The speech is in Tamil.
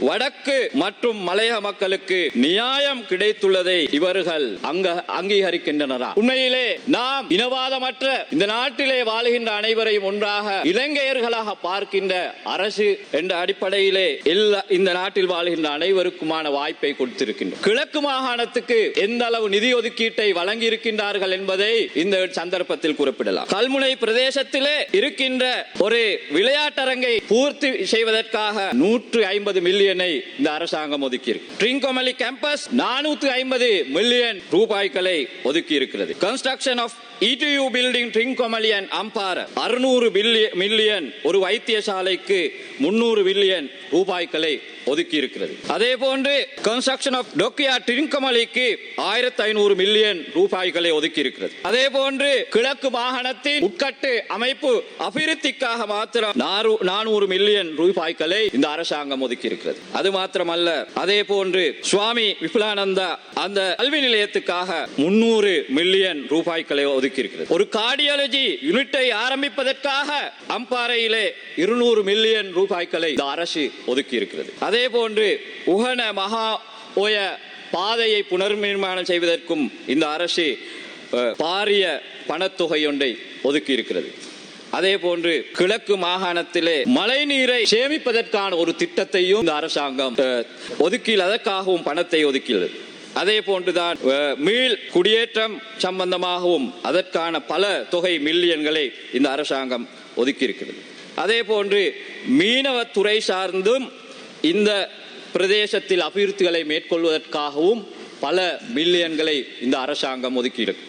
வடக்கு மற்றும் மலையக மக்களுக்கு நியாயம் கிடைத்துள்ளதை இவர்கள் அங்கீகரிக்கின்றனரா? உண்மையிலே நாம் இனவாதமற்ற இந்த நாட்டிலே வாழுகின்ற அனைவரையும் ஒன்றாக இலங்கையர்களாக பார்க்கின்ற அரசு என்ற அடிப்படையிலே இந்த நாட்டில் வாழ்கின்ற அனைவருக்குமான வாய்ப்பை கொடுத்திருக்கின்றோம். கிழக்கு மாகாணத்துக்கு எந்த அளவு நிதி ஒதுக்கீட்டை வழங்கி இருக்கின்றார்கள் என்பதை இந்த சந்தர்ப்பத்தில் குறிப்பிடலாம். கல்முனை பிரதேசத்திலே இருக்கின்ற ஒரு விளையாட்டரங்கை பூர்த்தி செய்வதற்காக 150 மில்லியனை இந்த அரசாங்கம் ஒதுக்கியிருக்கு. ட்ரிங்கோமலி கேம்பஸ் 450 மில்லியன் ரூபாய்களை ஒதுக்கி இருக்கிறது. Construction of ETU building Trincomalee and Ampara 600 million, ஒரு வைத்தியசாலைக்கு 300 மில்லியன் ரூபாய்களை ஒதுக்கி இருக்கிறது. அதே போன்று கன்ஸ்ட்ரக்ஷன் ஆஃப் டொக்கியா ட்ரிங்கோமலிக்கு 1500 மில்லியன் ரூபாய்களை ஒதுக்கி இருக்கிறது. அதே போன்று கிழக்கு மாகாணத்தின் உட்கட்டு அமைப்பு அபிவிருத்திக்காக மாத்திரம் 400 மில்லியன் ரூபாய்களை இந்த அரசாங்கம் ஒதுக்கி இருக்கிறது. அது மாத்திரமல்ல, அதே போன்று சுவாமி விபுலானந்தா அந்த கல்வி நிலையத்துக்காக 300 மில்லியன் ரூபாய்களை ஒதுக்கி இருக்கிறது. ஒரு கார்டியாலஜி யூனிட்டை ஆரம்பிப்பதற்காக அம்பாறையிலே 200 மில்லியன் ரூபாய்களை இந்த அரசு ஒதுக்கி இருக்கிறது. அதே போன்று உகன மகா ஓய பாதையை புனர்நிர்மாணம் செய்வதற்கும் இந்த அரசு பாரிய பணத்தொகை ஒன்றை ஒதுக்கி இருக்கிறது. அதே போன்று கிழக்கு மாகாணத்திலே மழை நீரை சேமிப்பதற்கான ஒரு திட்டத்தையும் இந்த அரசாங்கம் ஒதுக்கி அதற்காகவும் பணத்தை ஒதுக்கியுள்ளது. அதே போன்றுதான் மீள் குடியேற்றம் சம்பந்தமாகவும் அதற்கான பல தொகை மில்லியன்களை இந்த அரசாங்கம் ஒதுக்கி இருக்கிறது. அதே போன்று மீனவத்துறை சார்ந்தும் இந்த பிரதேசத்தில் அபிவிருத்திகளை மேற்கொள்வதற்காகவும் பல மில்லியன்களை இந்த அரசாங்கம் ஒதுக்கியிருக்கு.